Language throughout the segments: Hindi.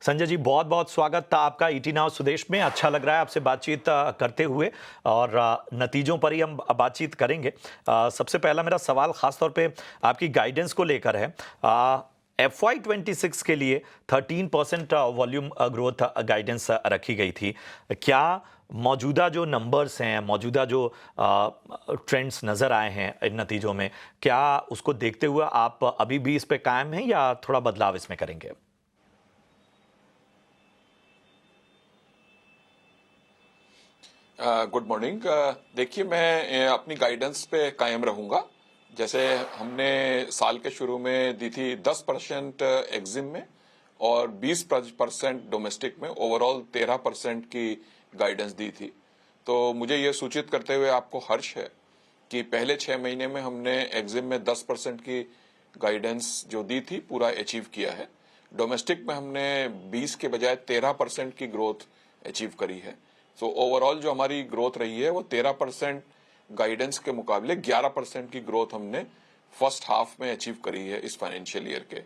संजय जी, बहुत बहुत स्वागत था आपका ईटी नाउ स्वदेश में। अच्छा लग रहा है आपसे बातचीत करते हुए और नतीजों पर ही हम बातचीत करेंगे। सबसे पहला मेरा सवाल खास तौर पे आपकी गाइडेंस को लेकर है। FY26 के लिए 13% वॉल्यूम ग्रोथ गाइडेंस रखी गई थी। क्या मौजूदा जो नंबर्स हैं, मौजूदा जो ट्रेंड्स नज़र आए हैं इन नतीजों में, क्या उसको देखते हुए आप अभी भी इस पे कायम हैं या थोड़ा बदलाव इसमें करेंगे? Good morning. देखिए, मैं अपनी गाइडेंस पे कायम रहूंगा। जैसे हमने साल के शुरू में दी थी 10% एग्जिम में और 20% डोमेस्टिक में, ओवरऑल 13% की गाइडेंस दी थी। तो मुझे ये सूचित करते हुए आपको हर्ष है कि पहले 6 महीने में हमने एग्जिम में 10% की गाइडेंस जो दी थी पूरा अचीव किया है। डोमेस्टिक में हमने 20 के बजाय 13% की ग्रोथ अचीव करी है। सो ओवरऑल जो हमारी ग्रोथ रही है वो 13% गाइडेंस के मुकाबले 11% की ग्रोथ हमने फर्स्ट हाफ में अचीव करी है इस फाइनेंशियल ईयर के।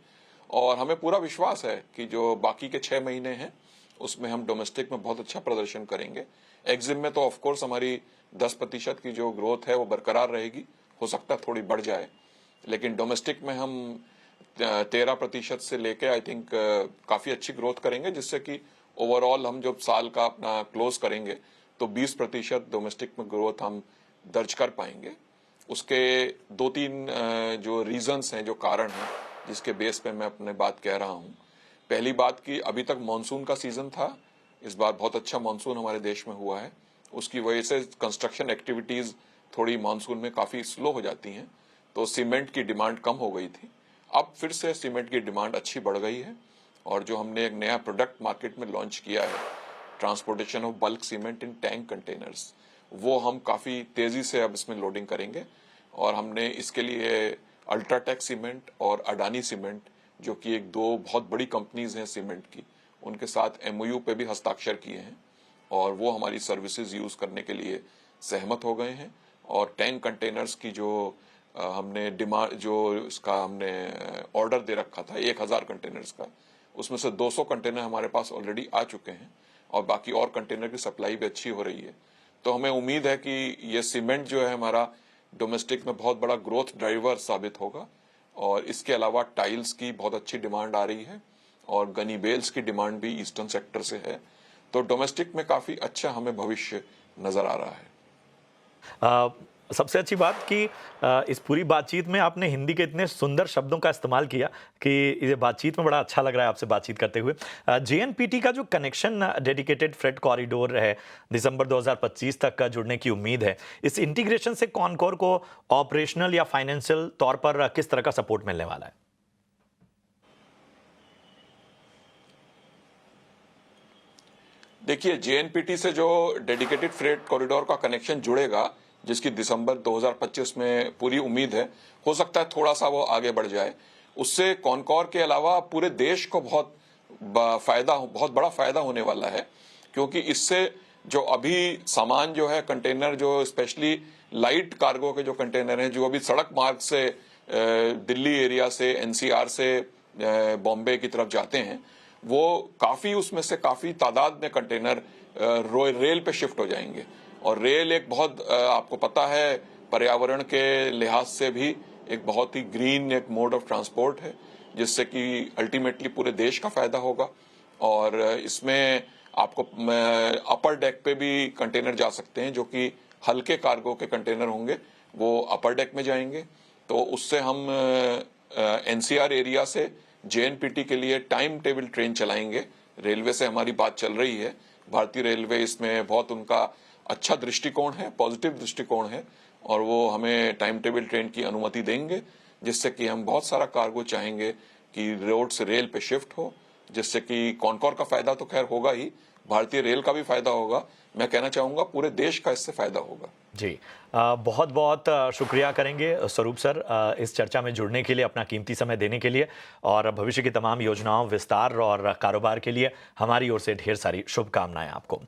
और हमें पूरा विश्वास है कि जो बाकी के 6 महीने हैं उसमें हम डोमेस्टिक में बहुत अच्छा प्रदर्शन करेंगे। एग्जिम में तो ऑफ कोर्स हमारी 10% की जो ग्रोथ है वो बरकरार रहेगी, हो सकता है थोड़ी बढ़ जाए, लेकिन डोमेस्टिक में हम 13% से लेके आई थिंक काफी अच्छी ग्रोथ करेंगे, जिससे कि ओवरऑल हम जब साल का अपना क्लोज करेंगे तो 20% डोमेस्टिक में ग्रोथ हम दर्ज कर पाएंगे। उसके दो तीन जो रीजंस हैं, जो कारण हैं जिसके बेस पे मैं अपने बात कह रहा हूं। पहली बात कि अभी तक मानसून का सीजन था, इस बार बहुत अच्छा मानसून हमारे देश में हुआ है। उसकी वजह से कंस्ट्रक्शन एक्टिविटीज थोड़ी मानसून में काफी स्लो हो जाती हैं, तो सीमेंट की डिमांड कम हो गई थी। अब फिर से सीमेंट की डिमांड अच्छी बढ़ गई है और जो हमने एक नया प्रोडक्ट मार्केट में लॉन्च किया है, transportation of bulk cement in tank containers, वो हम काफी तेजी से अब इसमें लोडिंग करेंगे। और हमने इसके लिए अल्ट्राटेक सीमेंट और अडानी सीमेंट, जो कि एक दो बहुत बड़ी कंपनीज हैं सीमेंट की, उनके साथ MOU पे भी हस्ताक्षर किए हैं और वो हमारी सर्विसेज यूज करने के लिए सहमत हो गए हैं। और टैंक कंटेनर्स की जो हमने डिमांड, जो इसका हमने ऑर्डर दे रखा था 1000 कंटेनर्स का, उसमें से 200 कंटेनर हमारे पास ऑलरेडी आ चुके हैं और बाकी और कंटेनर की सप्लाई भी अच्छी हो रही है। तो हमें उम्मीद है कि ये सीमेंट जो है हमारा डोमेस्टिक में बहुत बड़ा ग्रोथ ड्राइवर साबित होगा। और इसके अलावा टाइल्स की बहुत अच्छी डिमांड आ रही है और गनी बेल्स की डिमांड भी ईस्टर्न सेक्टर से है। तो डोमेस्टिक में काफी अच्छा हमें भविष्य नजर आ रहा है। अ, सबसे अच्छी बात कि इस पूरी बातचीत में आपने हिंदी के इतने सुंदर शब्दों का इस्तेमाल किया कि ये बातचीत में बड़ा अच्छा लग रहा है आपसे बातचीत करते हुए। JNPT का जो कनेक्शन डेडिकेटेड फ्रेट कॉरिडोर है, दिसंबर 2025 तक का जुड़ने की उम्मीद है। इस इंटीग्रेशन से कॉनकोर को ऑपरेशनल या फाइनेंशियल तौर पर किस तरह का सपोर्ट मिलने वाला है? देखिए, JNPT से जो डेडिकेटेड फ्रेट कॉरिडोर का कनेक्शन जुड़ेगा, जिसकी दिसंबर 2025 में पूरी उम्मीद है, हो सकता है थोड़ा सा वो आगे बढ़ जाए। उससे कॉनकॉर के अलावा पूरे देश को बहुत बड़ा फायदा होने वाला है, क्योंकि इससे जो अभी सामान जो है, कंटेनर जो स्पेशली लाइट कार्गो के जो कंटेनर हैं, जो अभी सड़क मार्ग से दिल्ली एरिया से, NCR से बॉम्बे की तरफ जाते हैं, वो काफी, उसमें से काफी तादाद में कंटेनर रेल पे शिफ्ट हो जाएंगे। और रेल एक बहुत आपको पता है पर्यावरण के लिहाज से भी एक बहुत ही ग्रीन एक मोड ऑफ ट्रांसपोर्ट है, जिससे कि अल्टीमेटली पूरे देश का फायदा होगा। और इसमें आपको अपर डेक पे भी कंटेनर जा सकते हैं, जो कि हल्के कार्गो के कंटेनर होंगे, वो अपर डेक में जाएंगे। तो उससे हम NCR एरिया से JNPT के लिए टाइम टेबल ट्रेन चलाएंगे। रेलवे से हमारी बात चल रही है, भारतीय रेलवे इसमें बहुत उनका अच्छा दृष्टिकोण है, पॉजिटिव दृष्टिकोण है, और वो हमें टाइम टेबल ट्रेन की अनुमति देंगे, जिससे कि हम बहुत सारा कार्गो चाहेंगे कि रोड से रेल पे शिफ्ट हो, जिससे कि कॉनकॉर का फायदा तो खैर होगा ही, भारतीय रेल का भी फायदा होगा। मैं कहना चाहूंगा पूरे देश का इससे फायदा होगा। जी, बहुत बहुत शुक्रिया करेंगे स्वरूप सर, इस चर्चा में जुड़ने के लिए, अपना कीमती समय देने के लिए, और भविष्य की तमाम योजनाओं, विस्तार और कारोबार के लिए हमारी ओर से ढेर सारी शुभकामनाएं आपको।